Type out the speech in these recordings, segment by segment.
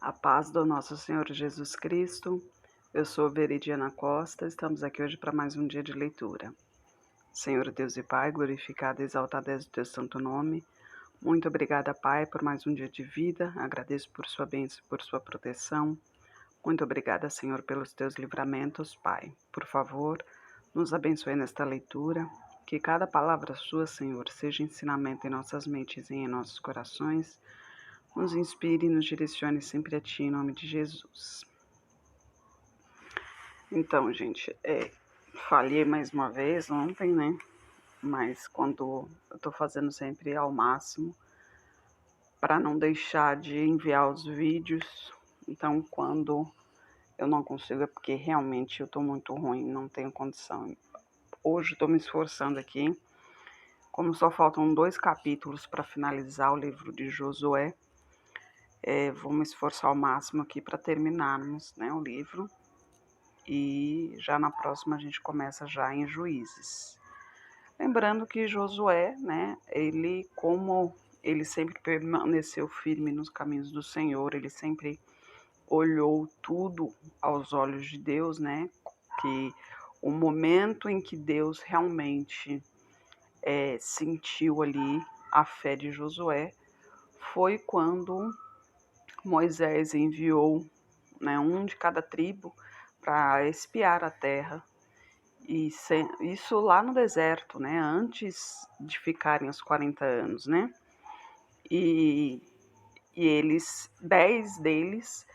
A paz do nosso Senhor Jesus Cristo. Eu sou Veridiana Costa, estamos aqui hoje para mais um dia de leitura. Senhor Deus e Pai, glorificado e exaltado és o teu santo nome. Muito obrigada, Pai, por mais um dia de vida. Agradeço por sua bênção e por sua proteção. Muito obrigada, Senhor, pelos teus livramentos, Pai. Por favor, nos abençoe nesta leitura. Que cada palavra sua, Senhor, seja ensinamento em nossas mentes e em nossos corações. Nos inspire e nos direcione sempre a Ti, em nome de Jesus. Então, gente, falhei mais uma vez ontem, né? Mas quando eu tô fazendo sempre ao máximo para não deixar de enviar os vídeos. Então, quando eu não consigo é porque realmente eu tô muito ruim, não tenho condição. Hoje estou me esforçando aqui. Como só faltam 2 capítulos para finalizar o livro de Josué, vou me esforçar ao máximo aqui para terminarmos, né, o livro. E já na próxima a gente começa já em Juízes. Lembrando que Josué, né, como ele sempre permaneceu firme nos caminhos do Senhor, ele sempre olhou tudo aos olhos de Deus, né, que o momento em que Deus realmente sentiu ali a fé de Josué foi quando Moisés enviou, né, um de cada tribo para espiar a terra. E isso lá no deserto, né? Antes de ficarem os 40 anos, né? E, eles, 10 deles,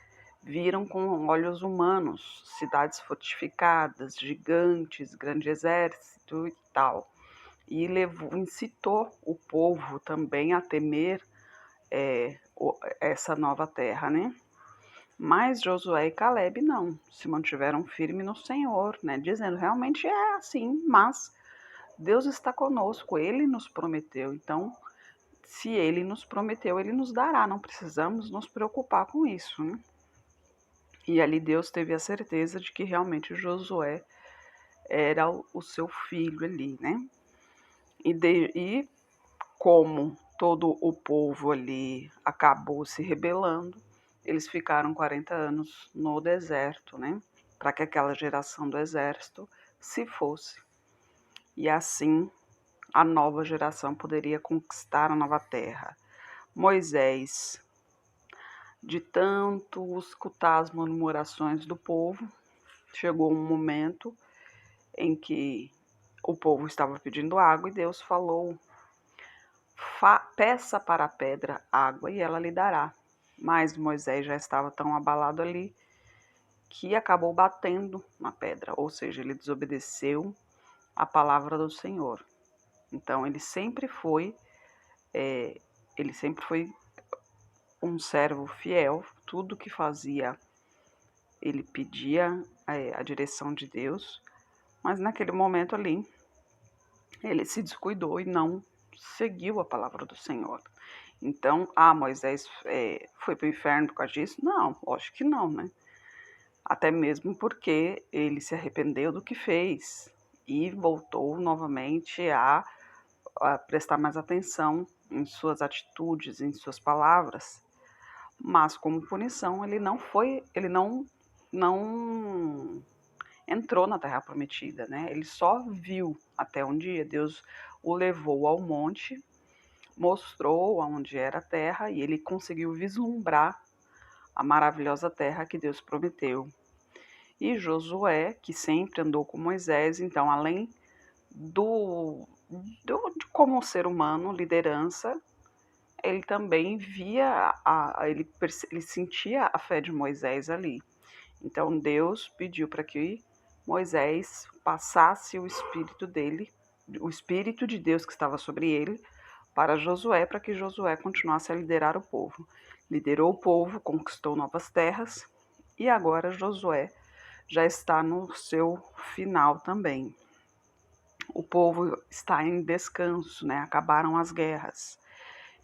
viram com olhos humanos cidades fortificadas, gigantes, grande exército e tal. E incitou o povo também a temer essa nova terra, né? Mas Josué e Caleb não, se mantiveram firmes no Senhor, né? Dizendo, realmente é assim, mas Deus está conosco, Ele nos prometeu. Então, se Ele nos prometeu, Ele nos dará. Não precisamos nos preocupar com isso, né? E ali Deus teve a certeza de que realmente Josué era o seu filho ali, né? E como todo o povo ali acabou se rebelando, eles ficaram 40 anos no deserto, né? Para que aquela geração do exército se fosse. E assim a nova geração poderia conquistar a nova terra. Moisés, de tanto escutar as murmurações do povo, chegou um momento em que o povo estava pedindo água e Deus falou: peça para a pedra água e ela lhe dará. Mas Moisés já estava tão abalado ali que acabou batendo na pedra, ou seja, ele desobedeceu a palavra do Senhor. Então ele sempre foi um servo fiel, tudo que fazia ele pedia a direção de Deus, mas naquele momento ali ele se descuidou e não seguiu a palavra do Senhor. Então, Moisés foi para o inferno por causa disso? Não, acho que não, né? Até mesmo porque ele se arrependeu do que fez e voltou novamente a prestar mais atenção em suas atitudes, em suas palavras. Mas como punição, ele não entrou na Terra Prometida, né? Ele só viu até um dia Deus o levou ao monte, mostrou aonde era a terra e ele conseguiu vislumbrar a maravilhosa terra que Deus prometeu. E Josué, que sempre andou com Moisés, então além de como ser humano, liderança, ele também via, ele sentia a fé de Moisés ali. Então Deus pediu para que Moisés passasse o espírito dele, o espírito de Deus que estava sobre ele, para Josué, para que Josué continuasse a liderar o povo. Liderou o povo, conquistou novas terras e agora Josué já está no seu final também. O povo está em descanso, né? Acabaram as guerras.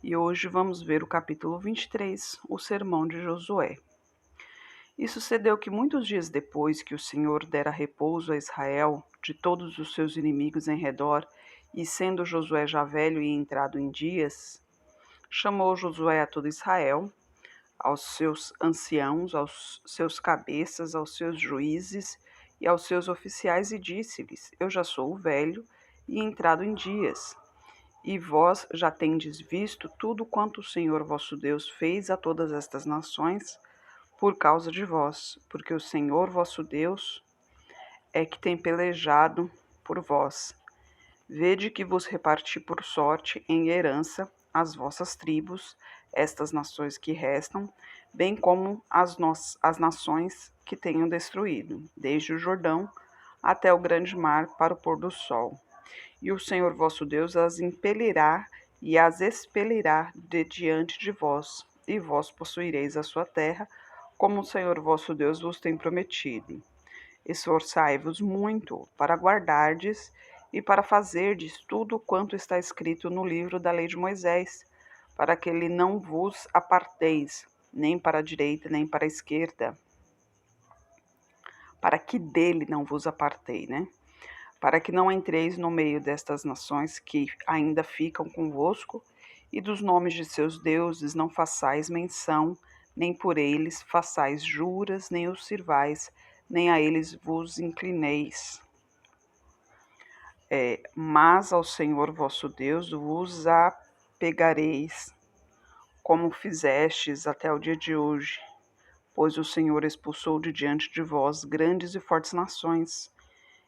E hoje vamos ver o capítulo 23, o sermão de Josué. E sucedeu que muitos dias depois que o Senhor dera repouso a Israel de todos os seus inimigos em redor, e sendo Josué já velho e entrado em dias, chamou Josué a todo Israel, aos seus anciãos, aos seus cabeças, aos seus juízes e aos seus oficiais, e disse-lhes: Eu já sou velho e entrado em dias, e vós já tendes visto tudo quanto o Senhor vosso Deus fez a todas estas nações por causa de vós, porque o Senhor vosso Deus é que tem pelejado por vós. Vede que vos reparti por sorte em herança as vossas tribos, estas nações que restam, bem como as nações que tenho destruído, desde o Jordão até o grande mar para o pôr do sol. E o Senhor vosso Deus as impelirá e as expelirá de diante de vós, e vós possuireis a sua terra, como o Senhor vosso Deus vos tem prometido. Esforçai-vos muito para guardardes e para fazerdes tudo quanto está escrito no livro da lei de Moisés, para que ele não vos aparteis, nem para a direita, nem para a esquerda, para que dele não vos apartei, né? Para que não entreis no meio destas nações que ainda ficam convosco, e dos nomes de seus deuses não façais menção, nem por eles façais juras, nem os sirvais, nem a eles vos inclineis. Mas ao Senhor vosso Deus vos apegareis, como fizestes até o dia de hoje, pois o Senhor expulsou de diante de vós grandes e fortes nações,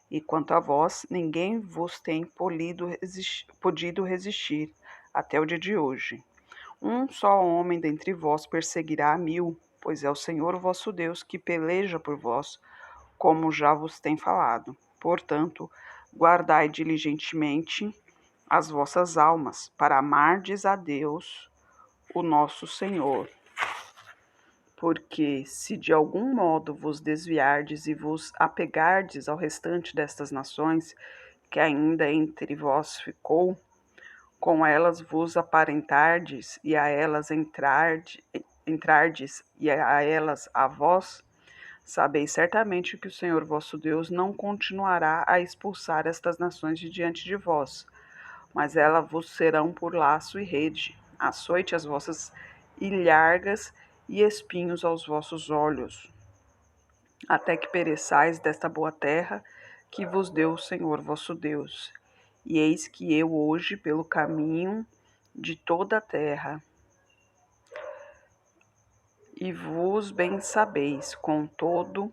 e quanto a vós, ninguém vos tem podido resistir até o dia de hoje. Um só homem dentre vós perseguirá 1000, pois é o Senhor vosso Deus que peleja por vós, como já vos tem falado. Portanto, guardai diligentemente as vossas almas, para amardes a Deus, o nosso Senhor. Porque se de algum modo vos desviardes e vos apegardes ao restante destas nações, que ainda entre vós ficou, com elas vos aparentardes, e a elas entrardes, e a elas a vós, sabeis certamente que o Senhor vosso Deus não continuará a expulsar estas nações de diante de vós, mas elas vos serão por laço e rede, açoite as vossas ilhargas e espinhos aos vossos olhos, até que pereçais desta boa terra que vos deu o Senhor vosso Deus. E eis que eu hoje, pelo caminho de toda a terra, e vos bem sabeis, com todo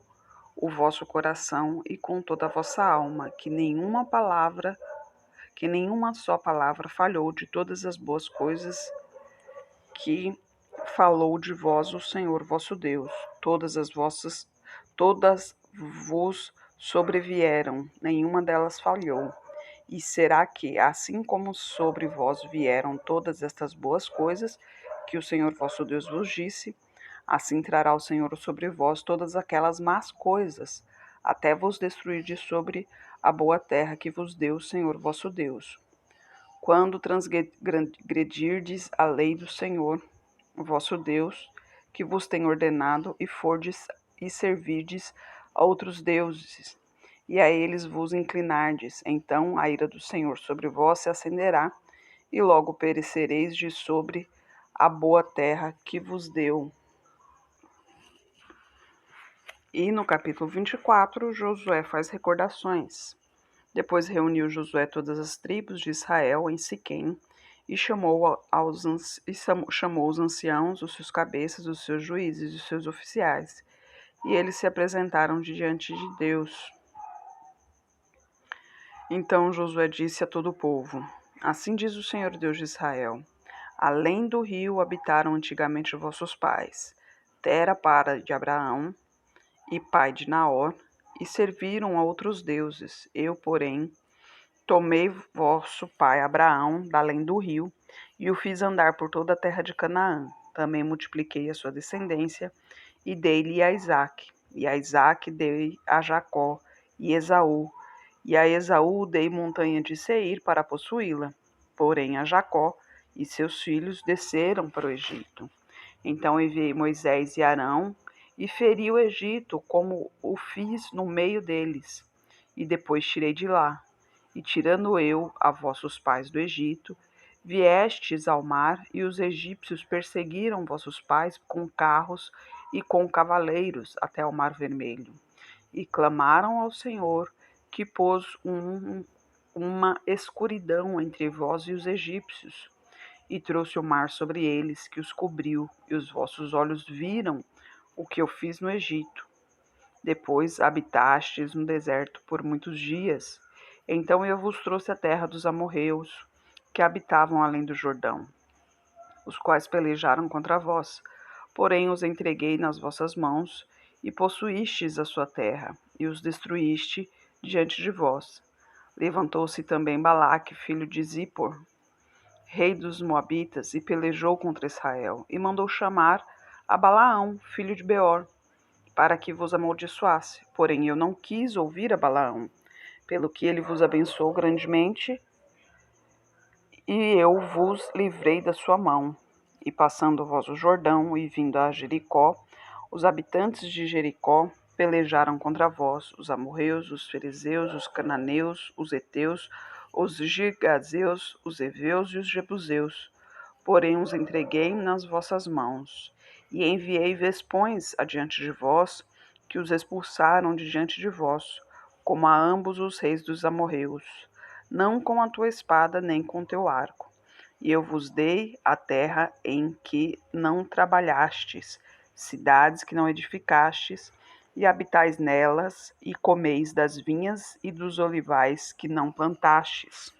o vosso coração e com toda a vossa alma, que nenhuma só palavra falhou de todas as boas coisas que falou de vós o Senhor vosso Deus. Todas vos sobrevieram, nenhuma delas falhou. E será que, assim como sobre vós vieram todas estas boas coisas que o Senhor vosso Deus vos disse, assim trará o Senhor sobre vós todas aquelas más coisas, até vos destruir de sobre a boa terra que vos deu o Senhor vosso Deus. Quando transgredirdes a lei do Senhor vosso Deus, que vos tem ordenado, e fordes e servirdes a outros deuses, e a eles vos inclinardes, então a ira do Senhor sobre vós se acenderá, e logo perecereis de sobre a boa terra que vos deu. E no capítulo 24, Josué faz recordações. Depois reuniu Josué todas as tribos de Israel em Siquém, e chamou os anciãos, os seus cabeças, os seus juízes e os seus oficiais. E eles se apresentaram diante de Deus. Então Josué disse a todo o povo: Assim diz o Senhor Deus de Israel: Além do rio habitaram antigamente vossos pais, Tera, para de Abraão, e pai de Naor, e serviram a outros deuses. Eu, porém, tomei vosso pai Abraão da além do rio, e o fiz andar por toda a terra de Canaã. Também multipliquei a sua descendência, e dei-lhe a Isaque. E a Isaque dei a Jacó e Esaú. E a Esaú dei montanha de Seir para possuí-la. Porém a Jacó e seus filhos desceram para o Egito. Então enviei Moisés e Arão, e feri o Egito, como o fiz no meio deles. E depois tirei de lá. E tirando eu a vossos pais do Egito, Viestes ao mar, e os egípcios perseguiram vossos pais com carros e com cavaleiros até o mar Vermelho. E clamaram ao Senhor, que pôs uma escuridão entre vós e os egípcios, e trouxe o mar sobre eles, que os cobriu, e os vossos olhos viram o que eu fiz no Egito. Depois habitastes no deserto por muitos dias. Então eu vos trouxe a terra dos amorreus, que habitavam além do Jordão, os quais pelejaram contra vós. Porém os entreguei nas vossas mãos, e possuístes a sua terra, e os destruíste diante de vós. Levantou-se também Balaque, filho de Zippor, rei dos Moabitas, e pelejou contra Israel, e mandou chamar a Balaão, filho de Beor, para que vos amaldiçoasse. Porém eu não quis ouvir a Balaão, pelo que ele vos abençoou grandemente, e eu vos livrei da sua mão. E passando vós o Jordão, e vindo a Jericó, os habitantes de Jericó pelejaram contra vós, os amorreus, os fariseus, os cananeus, os heteus, os girgazeus, os heveus e os jebuseus. Porém os entreguei nas vossas mãos, e enviei vespões adiante de vós, que os expulsaram de diante de vós, como a ambos os reis dos amorreus, não com a tua espada nem com teu arco. E eu vos dei a terra em que não trabalhastes, cidades que não edificastes, e habitais nelas, e comeis das vinhas e dos olivais que não plantastes.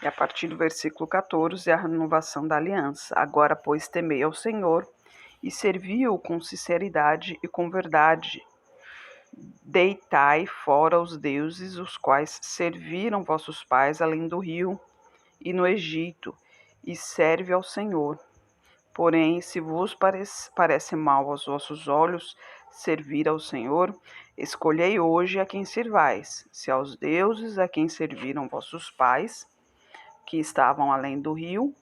E a partir do versículo 14, a renovação da aliança. Agora, pois, temei ao Senhor e servi-o com sinceridade e com verdade. Deitai fora os deuses, os quais serviram vossos pais além do rio e no Egito, e serve ao Senhor. Porém, se vos parece mal aos vossos olhos servir ao Senhor, escolhei hoje a quem servais, se aos deuses a quem serviram vossos pais, que estavam além do rio,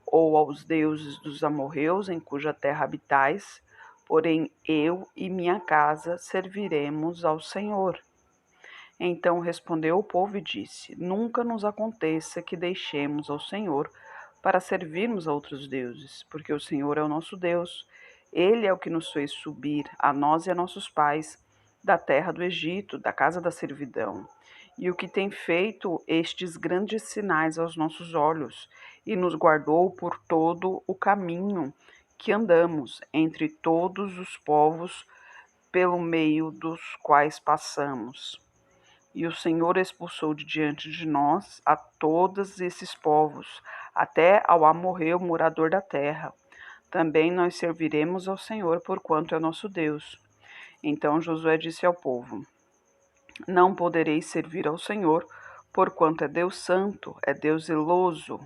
ou aos deuses dos amorreus, em cuja terra habitais, porém eu e minha casa serviremos ao Senhor. Então respondeu o povo e disse: Nunca nos aconteça que deixemos ao Senhor para servirmos a outros deuses, porque o Senhor é o nosso Deus. Ele é o que nos fez subir, a nós e a nossos pais, da terra do Egito, da casa da servidão, e o que tem feito estes grandes sinais aos nossos olhos, e nos guardou por todo o caminho que andamos entre todos os povos pelo meio dos quais passamos. E o Senhor expulsou de diante de nós a todos esses povos, até ao amorreu, morador da terra. Também nós serviremos ao Senhor, porquanto é nosso Deus. Então Josué disse ao povo: Não podereis servir ao Senhor, porquanto é Deus santo, é Deus zeloso,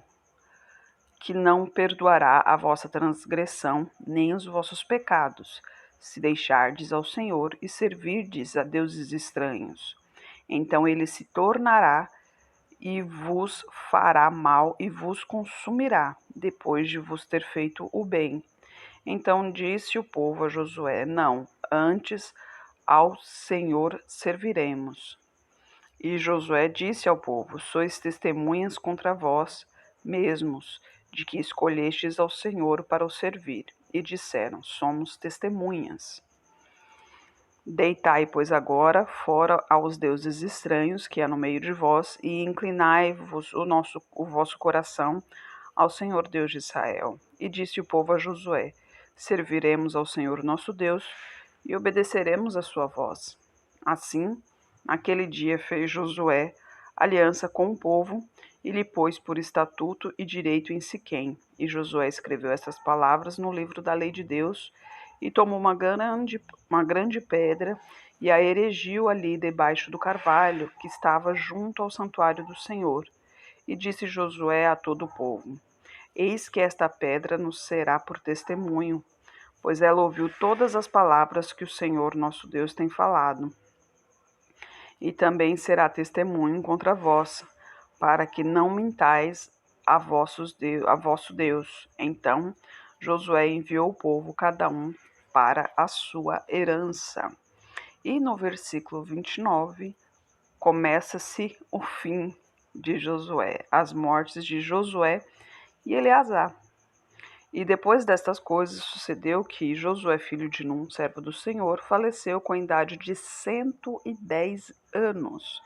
que não perdoará a vossa transgressão, nem os vossos pecados, se deixardes ao Senhor e servirdes a deuses estranhos. Então ele se tornará e vos fará mal e vos consumirá, depois de vos ter feito o bem. Então disse o povo a Josué: Não, antes ao Senhor serviremos. E Josué disse ao povo: Sois testemunhas contra vós mesmos, de que escolhestes ao Senhor para o servir. E disseram: Somos testemunhas. Deitai, pois, agora fora aos deuses estranhos que há no meio de vós, e inclinai-vos o vosso coração ao Senhor Deus de Israel. E disse o povo a Josué: Serviremos ao Senhor nosso Deus e obedeceremos a sua voz. Assim, naquele dia fez Josué aliança com o povo e lhe pôs por estatuto e direito em Siquém. E Josué escreveu essas palavras no livro da lei de Deus, e tomou uma grande pedra e a erigiu ali debaixo do carvalho que estava junto ao santuário do Senhor. E disse Josué a todo o povo: Eis que esta pedra nos será por testemunho, pois ela ouviu todas as palavras que o Senhor nosso Deus tem falado. E também será testemunho contra vós, para que não mintais a vosso Deus. Então Josué enviou o povo, cada um para a sua herança. E no versículo 29, começa-se o fim de Josué, as mortes de Josué e Eleazar. E depois destas coisas sucedeu que Josué, filho de Num, servo do Senhor, faleceu com a idade de 110 anos,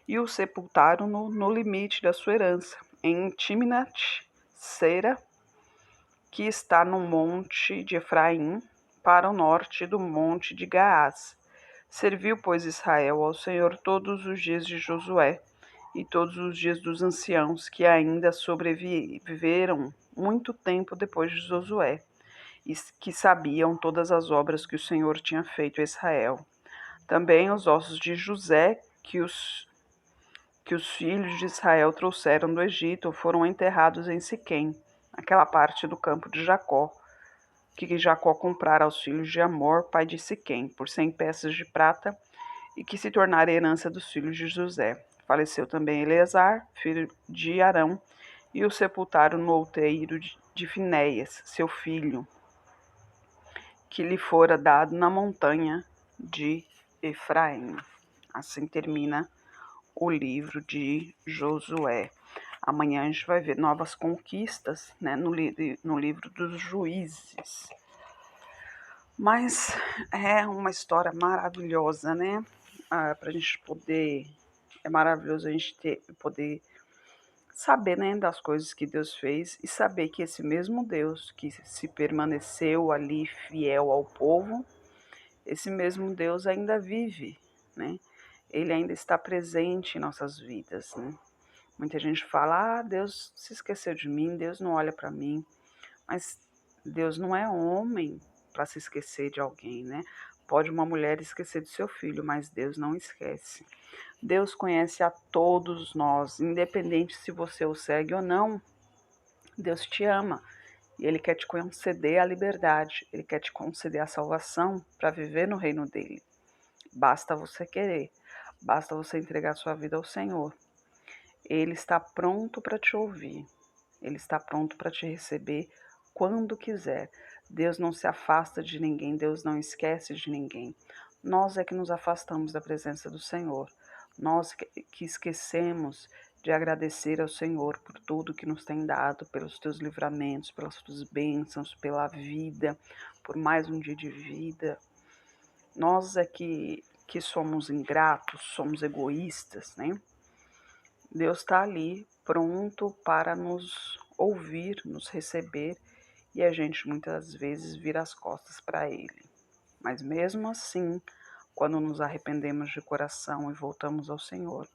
e o sepultaram no limite da sua herança, em Timnat-Sera, que está no monte de Efraim, para o norte do monte de Gaás. Serviu, pois, Israel ao Senhor todos os dias de Josué e todos os dias dos anciãos que ainda sobreviveram muito tempo depois de Josué, e que sabiam todas as obras que o Senhor tinha feito a Israel. Também os ossos de José, que os filhos de Israel trouxeram do Egito, foram enterrados em Siquém, aquela parte do campo de Jacó, que Jacó comprara aos filhos de Amor, pai de Siquém, por 100 peças de prata, e que se tornara herança dos filhos de José. Faleceu também Eleazar, filho de Arão, e o sepultaram no outeiro de Finéias, seu filho, que lhe fora dado na montanha de Efraim. Assim termina o livro de Josué. Amanhã a gente vai ver novas conquistas, né, no livro dos Juízes. Mas é uma história maravilhosa, né? Para a gente poder. É maravilhoso a gente poder saber, né, das coisas que Deus fez e saber que esse mesmo Deus que se permaneceu ali fiel ao povo, esse mesmo Deus ainda vive, né? Ele ainda está presente em nossas vidas, né? Muita gente fala, Deus se esqueceu de mim, Deus não olha para mim, mas Deus não é homem para se esquecer de alguém, né? Pode uma mulher esquecer do seu filho, mas Deus não esquece. Deus conhece a todos nós, independente se você o segue ou não. Deus te ama e Ele quer te conceder a liberdade, Ele quer te conceder a salvação para viver no reino dEle. Basta você querer, basta você entregar sua vida ao Senhor. Ele está pronto para te ouvir, Ele está pronto para te receber quando quiser. Deus não se afasta de ninguém, Deus não esquece de ninguém. Nós é que nos afastamos da presença do Senhor. Nós que esquecemos de agradecer ao Senhor por tudo que nos tem dado, pelos teus livramentos, pelas tuas bênçãos, pela vida, por mais um dia de vida. Nós é que somos ingratos, somos egoístas, né? Deus está ali pronto para nos ouvir, nos receber, e a gente muitas vezes vira as costas para Ele. Mas mesmo assim, quando nos arrependemos de coração e voltamos ao Senhor,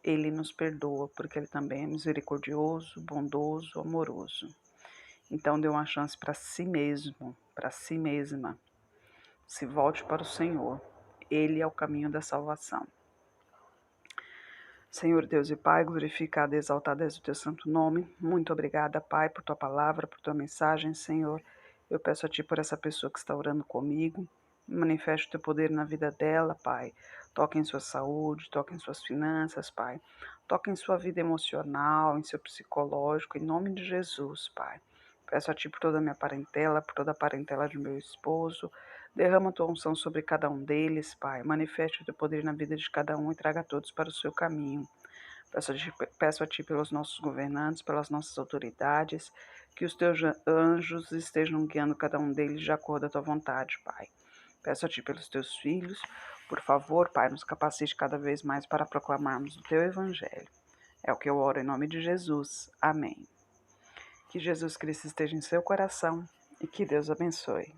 Ele nos perdoa, porque Ele também é misericordioso, bondoso, amoroso. Então dê uma chance para si mesmo, para si mesma. Se volte para o Senhor. Ele é o caminho da salvação. Senhor Deus e Pai, glorificado e exaltado és o teu santo nome. Muito obrigada, Pai, por tua palavra, por tua mensagem, Senhor. Eu peço a Ti por essa pessoa que está orando comigo. Manifeste o teu poder na vida dela, Pai. Toque em sua saúde, toque em suas finanças, Pai. Toque em sua vida emocional, em seu psicológico, em nome de Jesus, Pai. Peço a Ti por toda a minha parentela, por toda a parentela de meu esposo. Derrama a tua unção sobre cada um deles, Pai. Manifeste o teu poder na vida de cada um e traga todos para o seu caminho. Peço a Ti pelos nossos governantes, pelas nossas autoridades, que os teus anjos estejam guiando cada um deles de acordo à tua vontade, Pai. Peço a Ti pelos teus filhos, por favor, Pai, nos capacite cada vez mais para proclamarmos o teu evangelho. É o que eu oro em nome de Jesus. Amém. Que Jesus Cristo esteja em seu coração e que Deus abençoe.